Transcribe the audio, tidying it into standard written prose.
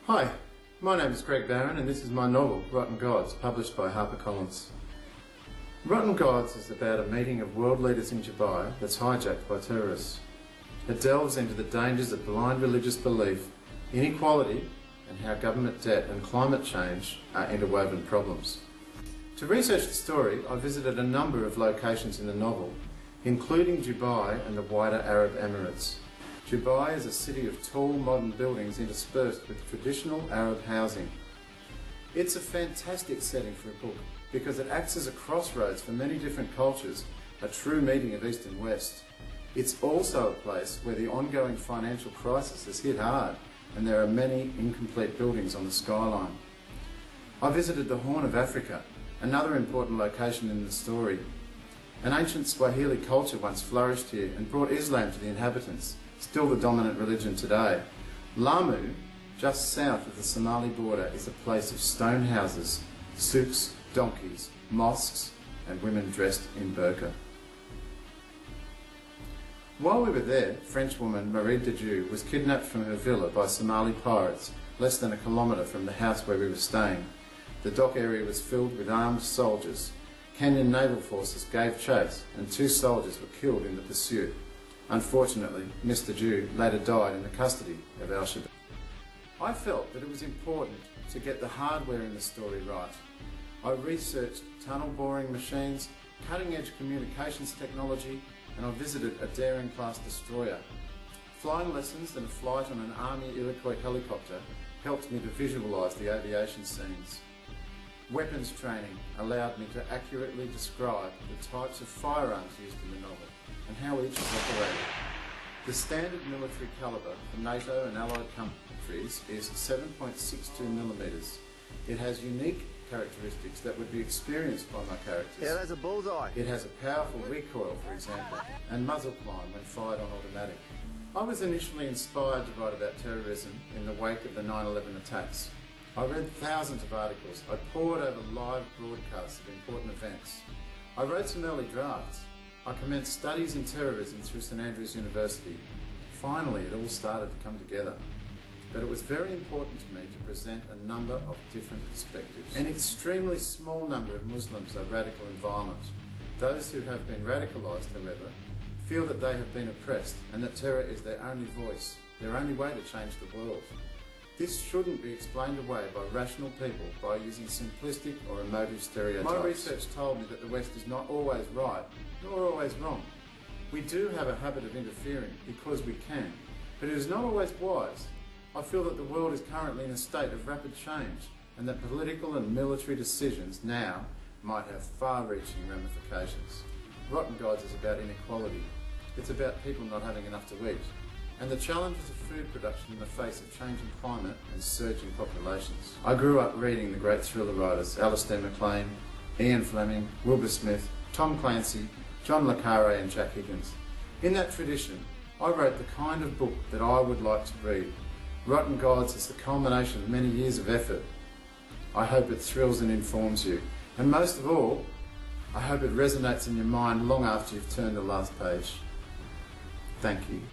Hi, my name is Greg Barron and this is my novel, Rotten Gods, published by HarperCollins. Rotten Gods is about a meeting of world leaders in Dubai that's hijacked by terrorists. It delves into the dangers of blind religious belief, inequality, and how government debt and climate change are interwoven problems. To research the story, I visited a number of locations in the novel, including Dubai and the wider Arab Emirates. Dubai is a city of tall modern buildings interspersed with traditional Arab housing. It's a fantastic setting for a book because it acts as a crossroads for many different cultures, a true meeting of East and West. It's also a place where the ongoing financial crisis has hit hard and there are many incomplete buildings on the skyline. I visited the Horn of Africa, another important location in the story. An ancient Swahili culture once flourished here and brought Islam to the inhabitants, still the dominant religion today. Lamu, just south of the Somali border, is a place of stone houses, souks, donkeys, mosques, and women dressed in burqa. While we were there, Frenchwoman Marie de Dieu was kidnapped from her villa by Somali pirates less than a kilometre from the house where we were staying. The dock area was filled with armed soldiers. Kenyan naval forces gave chase and 2 soldiers were killed in the pursuit. Unfortunately, Miss de Dieu later died in the custody of Al-Shabaab. I felt that it was important to get the hardware in the story right. I researched tunnel boring machines, cutting-edge communications technology, and I visited a Daring-class destroyer. Flying lessons and a flight on an Army Iroquois helicopter helped me to visualise the aviation scenes. Weapons training allowed me to accurately describe the types of firearms used in the novel and how each is operated. The standard military calibre for NATO and allied countries is 7.62mm. It has unique characteristics that would be experienced by my characters. Yeah, that's a bullseye. It has a powerful recoil, for example, and muzzle climb when fired on automatic. I was initially inspired to write about terrorism in the wake of the 9/11 attacks. I read thousands of articles. I pored over live broadcasts of important events. I wrote some early drafts. I commenced studies in terrorism through St Andrews University. Finally, it all started to come together. But it was very important to me to present a number of different perspectives. An extremely small number of Muslims are radical and violent. Those who have been radicalised, however, feel that they have been oppressed and that terror is their only voice, their only way to change the world. This shouldn't be explained away by rational people by using simplistic or emotive stereotypes. My research told me that the West is not always right, nor always wrong. We do have a habit of interfering because we can, but it is not always wise. I feel that the world is currently in a state of rapid change and that political and military decisions now might have far-reaching ramifications. Rotten Gods is about inequality. It's about people not having enough to eat and the challenges of food production in the face of changing climate and surging populations. I grew up reading the great thriller writers Alistair MacLean, Ian Fleming, Wilbur Smith, Tom Clancy, John le Carre and Jack Higgins. In that tradition, I wrote the kind of book that I would like to read. Rotten Gods is the culmination of many years of effort. I hope it thrills and informs you, and most of all, I hope it resonates in your mind long after you've turned the last page. Thank you.